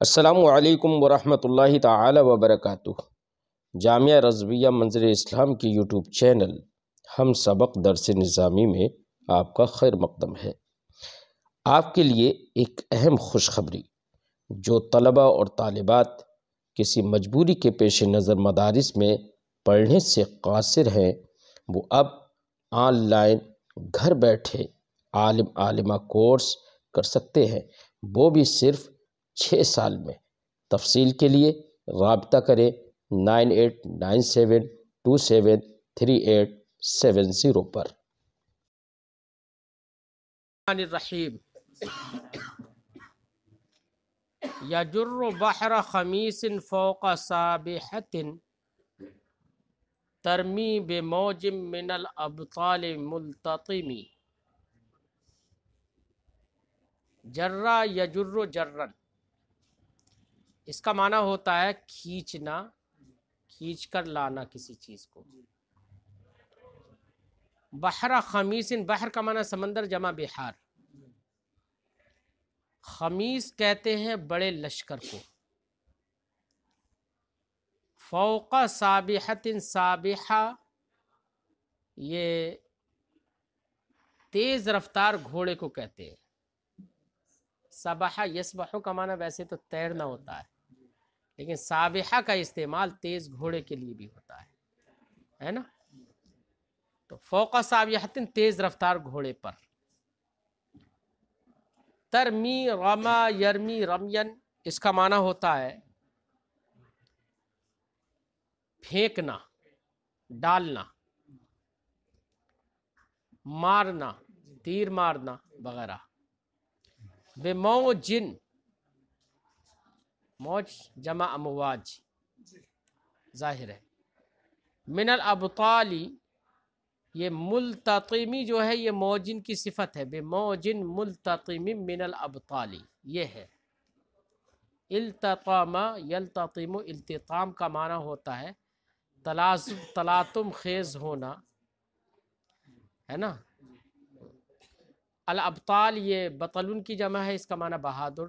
السلام علیکم ورحمۃ اللہ تعالی وبرکاتہ۔ جامعہ رضویہ منظر اسلام کی یوٹیوب چینل ہم سبق درس نظامی میں آپ کا خیر مقدم ہے۔ آپ کے لیے ایک اہم خوشخبری، جو طلبہ اور طالبات کسی مجبوری کے پیش نظر مدارس میں پڑھنے سے قاصر ہیں، وہ اب آن لائن گھر بیٹھے عالمہ کورس کر سکتے ہیں، وہ بھی صرف 6 سال میں۔ تفصیل کے لیے رابطہ کریں 9897273870 پر۔ الرحیم یجر بحر خمیس فوق سابحۃ ترمی بموج من الابطال ملتطم۔ جرا یجر جرن، اس کا معنی ہوتا ہے کھینچنا، کھینچ کر لانا کسی چیز کو۔ بحر خمیس، بحر کا معنی سمندر جمع بحار۔ خمیس کہتے ہیں بڑے لشکر کو۔ فوق سابحۃ، سابحہ یہ تیز رفتار گھوڑے کو کہتے ہیں۔ سبحہ یسبحو کا معنی ویسے تو تیرنا ہوتا ہے، لیکن سابحہ کا استعمال تیز گھوڑے کے لیے بھی ہوتا ہے نا۔ تو فوق سابحۃ، تیز رفتار گھوڑے پر۔ ترمی، رما یرمی رمین، اس کا معنی ہوتا ہے پھینکنا، ڈالنا، مارنا، تیر مارنا وغیرہ۔ بموجن، موج جمع امواج ظاہر ہے۔ من الابطالی، یہ ملتطمی جو ہے یہ موجن کی صفت ہے۔ بموجن ملتطم من الابطالی، یہ ہے۔ التطام یلتطم، التطام کا معنی ہوتا ہے تلاطم خیز ہونا، ہے نا۔ الابطال یہ بطلن کی جمع ہے، اس کا معنی بہادر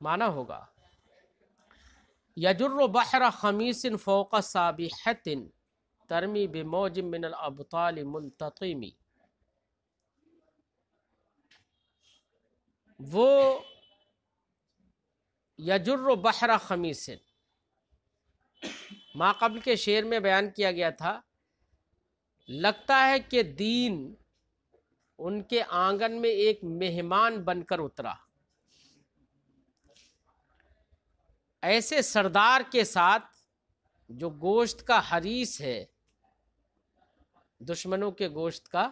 معنی ہوگا۔ یجر بحر خمیس فوق سابحۃ ترمی بموج من الابطال ملتطم۔ وہ یجر بحر خمیس، ما قبل کے شعر میں بیان کیا گیا تھا، لگتا ہے کہ دین ان کے آنگن میں ایک مہمان بن کر اترا، ایسے سردار کے ساتھ جو گوشت کا حریص ہے، دشمنوں کے گوشت کا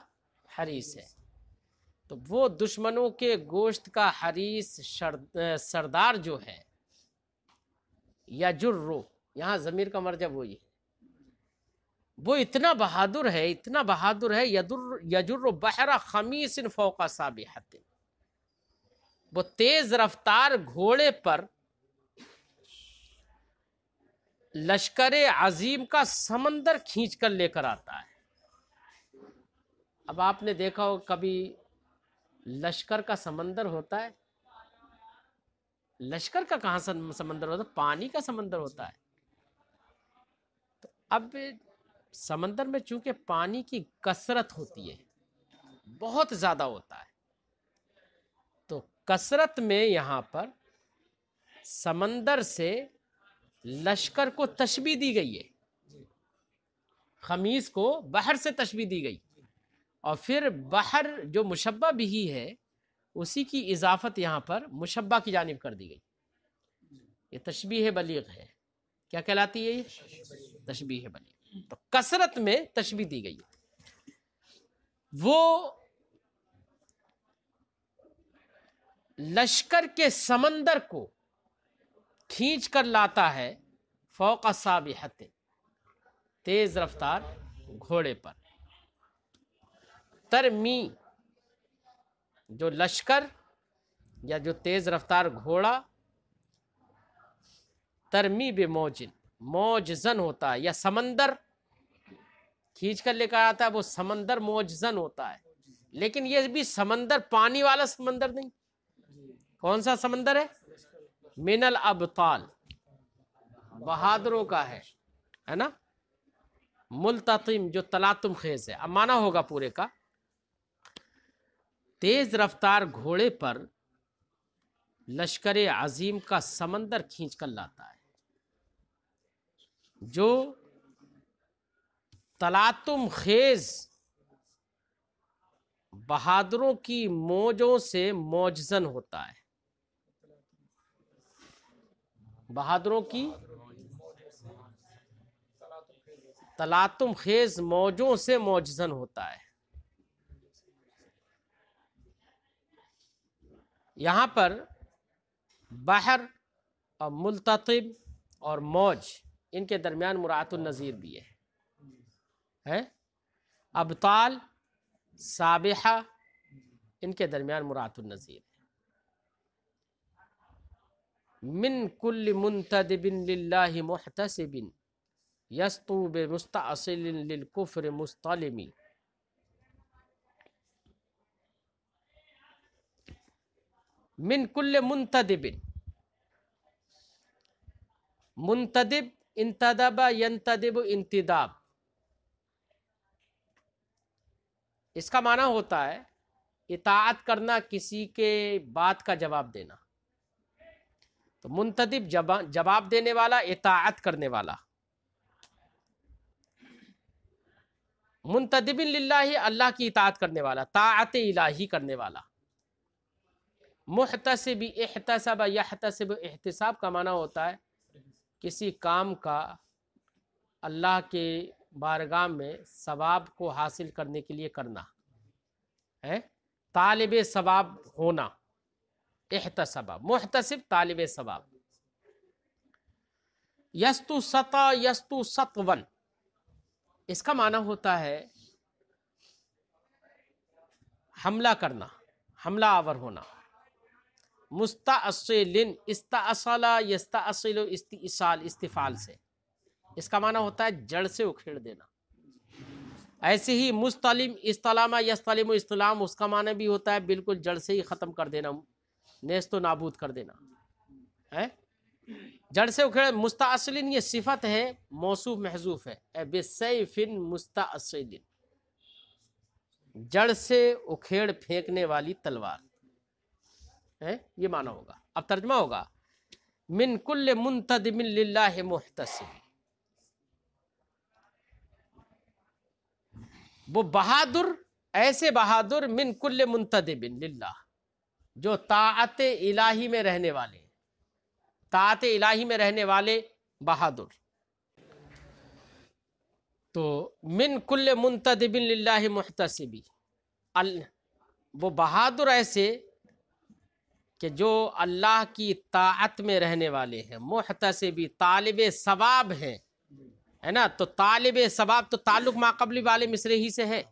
حریص ہے۔ تو وہ دشمنوں کے گوشت کا حریص سردار جو ہے، یجرو، یہاں ضمیر کا مرجع وہی ہے، وہ اتنا بہادر ہے، اتنا بہادر ہے۔ یجر بحر خمیس فوق سابحۃ، وہ تیز رفتار گھوڑے پر لشکر عظیم کا سمندر کھینچ کر لے کر آتا ہے۔ اب آپ نے دیکھا ہو کبھی لشکر کا سمندر ہوتا ہے؟ لشکر کا کہاں سمندر ہوتا ہے؟ پانی کا سمندر ہوتا ہے۔ تو اب سمندر میں چونکہ پانی کی کثرت ہوتی ہے، بہت زیادہ ہوتا ہے، تو کثرت میں یہاں پر سمندر سے لشکر کو تشبیہ دی گئی ہے، خمیس کو بحر سے تشبیہ دی گئی، اور پھر بحر جو مشبہ بھی ہے اسی کی اضافت یہاں پر مشبہ کی جانب کر دی گئی۔ یہ تشبیہ بلیغ ہے۔ کیا کہلاتی ہے یہ؟ تشبیہ بلیغ۔ تو کثرت میں تشبیہ دی گئی۔ وہ لشکر کے سمندر کو کھینچ کر لاتا ہے فوق سابحۃ، تیز رفتار گھوڑے پر۔ ترمی، جو لشکر یا جو تیز رفتار گھوڑا، ترمی بموجن، موجزن ہوتا ہے، یا سمندر کھینچ کر لے کر آتا ہے، وہ سمندر موجزن ہوتا ہے، لیکن یہ بھی سمندر پانی والا سمندر نہیں۔ کون سا سمندر ہے؟ من الابطال بہادروں کا ہے نا. ملتطم جو تلاطم خیز ہے. اب مانا ہوگا پورے کا. تیز رفتار گھوڑے پر لشکر عظیم کا سمندر کھینچ کر لاتا ہے. جو تلاطم خیز بہادروں کی موجوں سے موجزن ہوتا ہے. بہادروں کی تلاطم خیز موجوں سے موجزن ہوتا ہے. یہاں پر بحر اور ملتطم اور موج ان کے درمیان مراعات النظیر بھی ہے. ابطال سابحہ ان کے درمیان مراعات النظیر ہے. من کل منتدب للہ محتسب یسطو بمستعصل للکفر مستلمی. من کل منتدب. منتدب انتدب ینتدب انتداب. اس کا معنی ہوتا ہے اطاعت کرنا، کسی کے بات کا جواب دینا. تو منتدب جواب دینے والا، اطاعت کرنے والا. منتدب للہ اللہ کی اطاعت کرنے والا، طاعت الہی کرنے والا. محتسب احتسب یحتسب. احتساب کا معنی ہوتا ہے کسی کام کا اللہ کے بارگاہ میں ثواب کو حاصل کرنے کے لیے کرنا ہے. طالب ثواب ہونا احتسب. محتسب طالب ثواب. یستو سطا یستو سطون. اس کا معنی ہوتا ہے حملہ کرنا، حملہ آور ہونا. مستأصل استأصل یستأصل استئصال استفعال سے. اس کا معنی ہوتا ہے جڑ سے اکھیڑ دینا. ایسے ہی مستلم استلام یستلم استلام، اس کا معنی بھی ہوتا ہے بالکل جڑ سے ہی ختم کر دینا، نیست و نابود کر دینا ہے. جڑ سے اکھیڑ. مستأصل یہ صفت ہے، موصوف محذوف ہے. بسیف مستأصل، جڑ سے اکھیڑ پھینکنے والی تلوار ہے. یہ معنی ہوگا. اب ترجمہ ہوگا من کل منتدب للہ محتسب. وہ بہادر، ایسے بہادر من کل منتدب للہ جو طاعت الہی میں رہنے والے، طاعت الہی میں رہنے والے بہادر. تو من کل منتدب للہ محتسبی، وہ بہادر ایسے کہ جو اللہ کی طاعت میں رہنے والے ہیں. محتسبی طالب ثواب ہیں، ہے نا. تو طالب ثواب تو تعلق ما قبلی والے مصرے ہی سے ہے.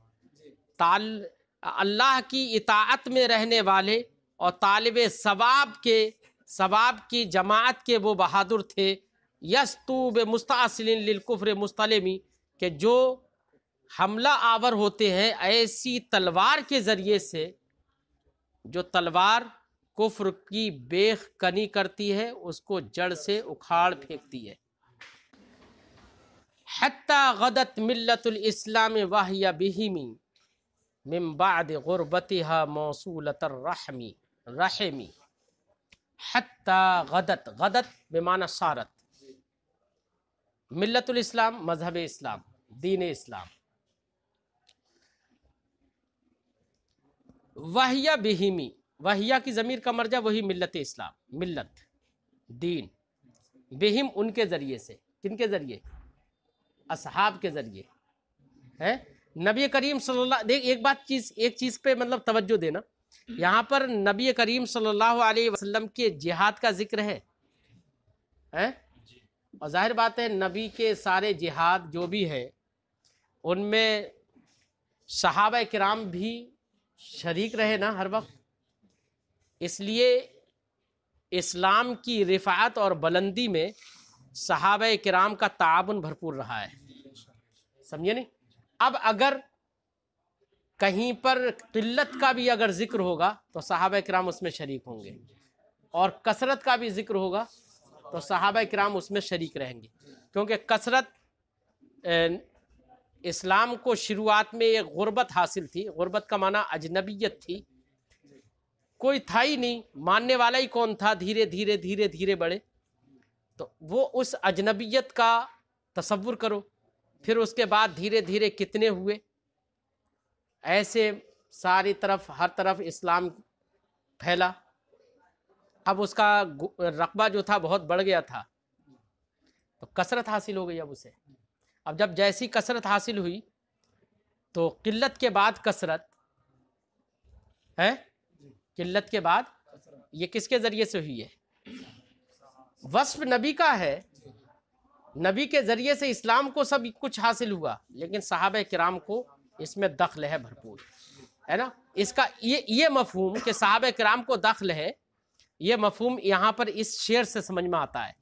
اللہ کی اطاعت میں رہنے والے اور طالب ثواب کی جماعت کے وہ بہادر تھے. یستو بمستعصل للکفر مستلمی، کہ جو حملہ آور ہوتے ہیں ایسی تلوار کے ذریعے سے جو تلوار کفر کی بیخ کنی کرتی ہے، اس کو جڑ سے اکھاڑ پھینکتی ہے. حتی غدت ملت الاسلام وہی بہمی من بعد غربتها موصولۃ رحمی. حتی غدت، غدت بمعنی صارت. ملت الاسلام مذہب اسلام، دین اسلام. وہی بہمی، وہیہ کی ضمیر کا مرجع وہی ملت اسلام، ملت دین. بہم ان کے ذریعے سے. کن کے ذریعے؟ اصحاب کے ذریعے ہے. نبی کریم صلی اللہ، دیکھ ایک چیز پہ مطلب توجہ دینا. یہاں پر نبی کریم صلی اللہ علیہ وسلم کے جہاد کا ذکر ہے، اور ظاہر بات ہے نبی کے سارے جہاد جو بھی ہیں ان میں صحابہ کرام بھی شریک رہے نا ہر وقت. اس لیے اسلام کی رفعت اور بلندی میں صحابہ کرام کا تعاون بھرپور رہا ہے. سمجھے نہیں؟ اب اگر کہیں پر قلت کا بھی اگر ذکر ہوگا تو صحابہ کرام اس میں شریک ہوں گے. اور کثرت کا بھی ذکر ہوگا تو صحابہ کرام اس میں شریک رہیں گے، کیونکہ کثرت اسلام کو شروعات میں ایک غربت حاصل تھی، غربت کا معنی اجنبیت تھی، کوئی تھا ہی نہیں، ماننے والا ہی کون تھا، دھیرے دھیرے دھیرے دھیرے بڑھے، تو وہ اس اجنبیت کا تصور کرو، پھر اس کے بعد دھیرے دھیرے کتنے ہوئے، ایسے ساری طرف ہر طرف اسلام پھیلا، اب اس کا رقبہ جو تھا بہت بڑھ گیا تھا، تو کثرت حاصل ہو گئی اب اسے، اب جب جیسی کثرت حاصل ہوئی تو قلت کے بعد کثرت ہے، قلت کے بعد یہ کس کے ذریعے سے ہوئی ہے؟ وصف نبی کا ہے، نبی کے ذریعے سے اسلام کو سب کچھ حاصل ہوا، لیکن صحابہ کرام کو اس میں دخل ہے بھرپور، ہے نا؟ اس کا یہ مفہوم کہ صحابہ کرام کو دخل ہے، یہ مفہوم یہاں پر اس شعر سے سمجھ میں آتا ہے۔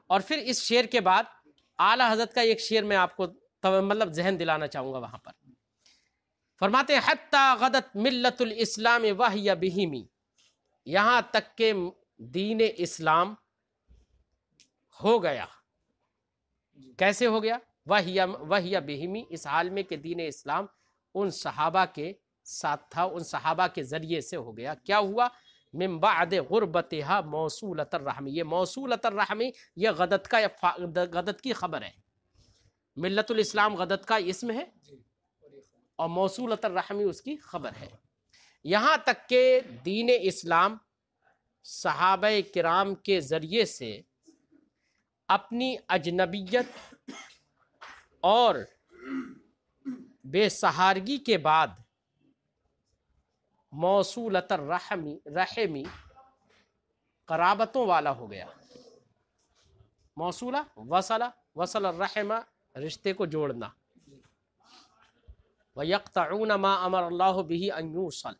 اور پھر اس شعر کے بعد اعلیٰ حضرت کا ایک شعر میں آپ کو مطلب ذہن دلانا چاہوں گا، وہاں پر فرماتے ہیں حتی غدت ملت الاسلام وہی بہمی، یہاں تک کہ دین اسلام ہو گیا، کیسے ہو گیا؟ وہی بہمی، اس حال میں کہ دین اسلام ان صحابہ کے ساتھ تھا، ان صحابہ کے ذریعے سے ہو گیا۔ کیا ہوا؟ من بعد غربتها موصولۃ الرحم، یہ موصولۃ الرحم یہ غدت کی خبر ہے، ملت الاسلام غدت کا اسم ہے اور موصولۃ الرحم اس کی خبر ہے، یہاں تک کہ دین اسلام صحابہ کرام کے ذریعے سے اپنی اجنبیت اور بے سہارگی کے بعد موصولۃ الرحمی قرابتوں والا ہو گیا، موصولہ وصل الرحم رشتے کو جوڑنا، وَيَقْطَعُونَ مَا أَمَرَ اللَّهُ بِهِ أَن يُوصَلَ،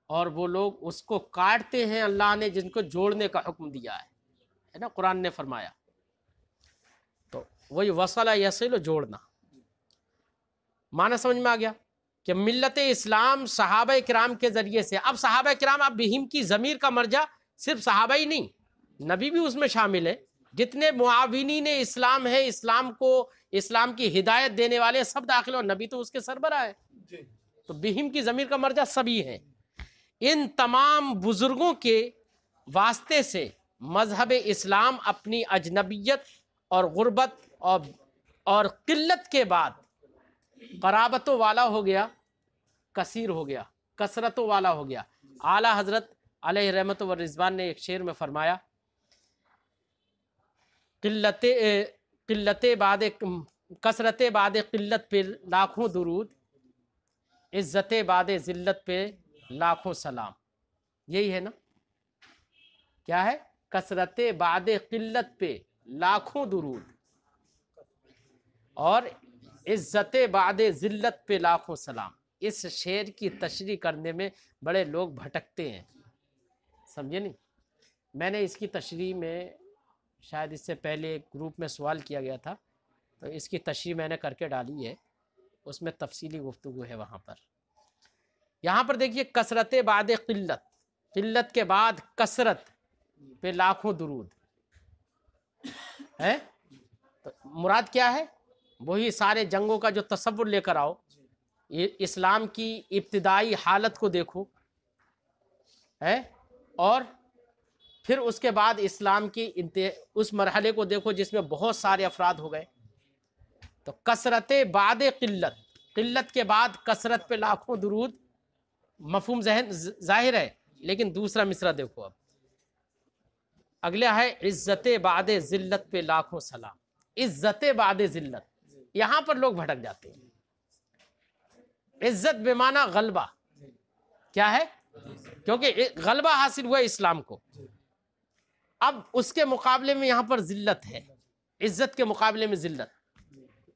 اور وہ لوگ اس کو کاٹتے ہیں اللہ نے جن کو جوڑنے کا حکم دیا ہے نا، قرآن نے فرمایا، تو وہی وصل یصل جوڑنا، معنی سمجھ میں آ گیا کہ ملت اسلام صحابہ کرام کے ذریعے سے، اب صحابہ کرام اب بہم کی ضمیر کا مرجع صرف صحابہ ہی نہیں، نبی بھی اس میں شامل ہے، جتنے معاونین اسلام ہے، اسلام کو اسلام کی ہدایت دینے والے سب داخل، اور نبی تو اس کے سربراہ ہے، تو بہم کی ضمیر کا مرجع سبھی ہے۔ ان تمام بزرگوں کے واسطے سے مذہب اسلام اپنی اجنبیت اور غربت اور قلت کے بعد قرابتوں والا ہو گیا، کثیر ہو گیا، کثرتوں والا ہو گیا۔ اعلیٰ حضرت علیہ رحمت و رضوان نے ایک شعر میں فرمایا قلت بعد کثرت بعد قلت پہ لاکھوں درود، عزت بعد ذلت پہ لاکھوں سلام، یہی ہے نا؟ کیا ہے؟ کثرت بعد قلت پہ لاکھوں درود اور عزت بعد ذلت پہ لاکھوں سلام۔ اس شعر کی تشریح کرنے میں بڑے لوگ بھٹکتے ہیں، سمجھے نہیں؟ میں نے اس کی تشریح میں شاید اس سے پہلے ایک گروپ میں سوال کیا گیا تھا، تو اس کی تشریح میں نے کر کے ڈالی ہے، اس میں تفصیلی گفتگو ہے وہاں پر۔ یہاں پر دیکھیے کثرت بعد قلت، قلت کے بعد کثرت پہ لاکھوں درود ہے، تو مراد کیا ہے؟ وہی سارے جنگوں کا جو تصور لے کر آؤ، اسلام کی ابتدائی حالت کو دیکھو ہے، اور پھر اس کے بعد اسلام کی اس مرحلے کو دیکھو جس میں بہت سارے افراد ہو گئے، تو کثرت بعد قلت، قلت کے بعد کثرت پہ لاکھوں درود، مفہوم ذہن ظاہر ہے، لیکن دوسرا مصرع دیکھو، اب اگلا ہے عزت بعد ذلت پہ لاکھوں سلام، عزت بعد ذلت، یہاں پر لوگ بھٹک جاتے ہیں۔ عزت بمعنی غلبہ، کیا ہے؟ کیونکہ غلبہ حاصل ہوا اسلام کو، اب اس کے مقابلے میں یہاں پر ذلت ہے، عزت کے مقابلے میں ذلت،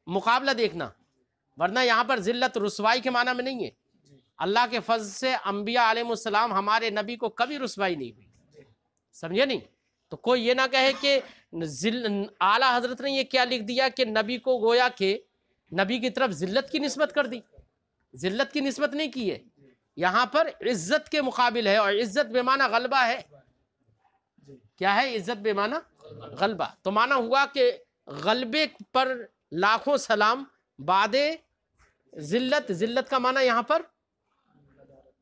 مقابلہ دیکھنا، ورنہ یہاں پر ذلت رسوائی کے معنی میں نہیں ہے۔ اللہ کے فضل سے انبیاء علیہ السلام ہمارے نبی کو کبھی رسوائی نہیں ہوئی، سمجھے نہیں؟ تو کوئی یہ نہ کہے کہ اعلیٰ حضرت نے یہ کیا لکھ دیا کہ نبی کو گویا کہ نبی کی طرف ذلت کی نسبت کر دی، ذلت کی نسبت نہیں کی ہے، یہاں پر عزت کے مقابل ہے، اور عزت بے معنی غلبہ ہے. کیا ہے عزت بے معنی؟ غلبہ. تو معنی ہوا کہ غلبے پر لاکھوں سلام بعد ذلت. ذلت کا معنی یہاں پر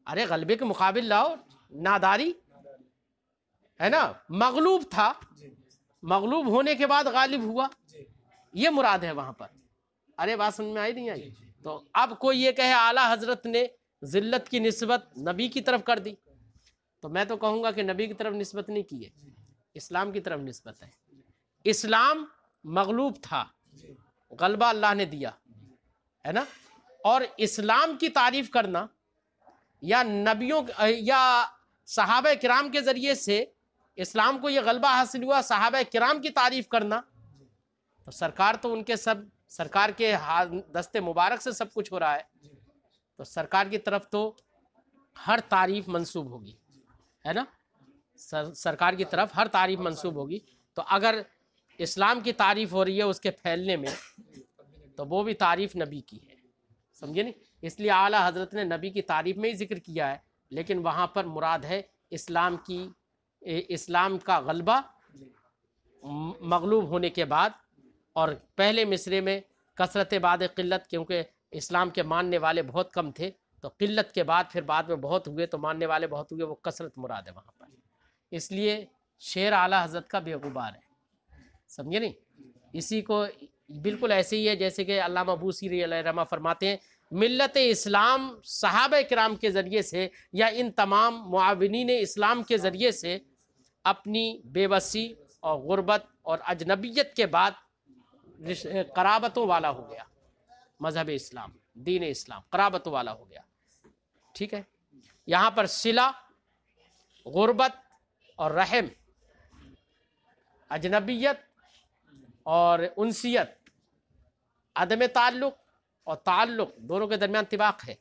ارے غلبے کے مقابل لاؤ ناداری ہے نا. مغلوب تھا، مغلوب ہونے کے بعد غالب ہوا، یہ مراد ہے وہاں پر. ارے بات سمجھ میں آئی نہیں آئی؟ تو اب کوئی یہ کہے اعلیٰ حضرت نے ذلت کی نسبت نبی کی طرف کر دی، تو میں تو کہوں گا کہ نبی کی طرف نسبت نہیں کی ہے، اسلام کی طرف نسبت ہے. اسلام مغلوب تھا، غلبہ اللہ نے دیا ہے نا. اور اسلام کی تعریف کرنا یا نبیوں یا صحابہ کرام کے ذریعے سے اسلام کو یہ غلبہ حاصل ہوا، صحابہ کرام کی تعریف کرنا، تو سرکار تو ان کے سرکار کے دست مبارک سے سب کچھ ہو رہا ہے، تو سرکار کی طرف تو ہر تعریف منسوب ہوگی ہے نا. سرکار کی طرف ہر تعریف منسوب ہوگی. تو اگر اسلام کی تعریف ہو رہی ہے اس کے پھیلنے میں، تو وہ بھی تعریف نبی کی ہے، سمجھے نہیں. اس لیے اعلیٰ حضرت نے نبی کی تعریف میں ہی ذکر کیا ہے، لیکن وہاں پر مراد ہے اسلام کا غلبہ مغلوب ہونے کے بعد. اور پہلے مصرے میں کثرت بعد قلت، کیونکہ اسلام کے ماننے والے بہت کم تھے، تو قلت کے بعد پھر بعد میں بہت ہوئے تو ماننے والے بہت ہوئے، وہ کثرت مراد ہے وہاں پر. اس لیے شعر اعلیٰ حضرت کا بے غبار ہے، سمجھے نہیں. اسی کو بالکل ایسے ہی ہے جیسے کہ علامہ بوصیری علیہ رحمہ فرماتے ہیں ملت اسلام صحابہ کرام کے ذریعے سے یا ان تمام معاونین اسلام کے ذریعے سے اپنی بے بسی اور غربت اور اجنبیت کے بعد قرابتوں والا ہو گیا. مذہب اسلام، دین اسلام قرابتوں والا ہو گیا. ٹھیک ہے. یہاں پر صلہ، غربت اور رحم، اجنبیت اور انسیت، عدم تعلق اور تعلق، دونوں کے درمیان طباق ہے.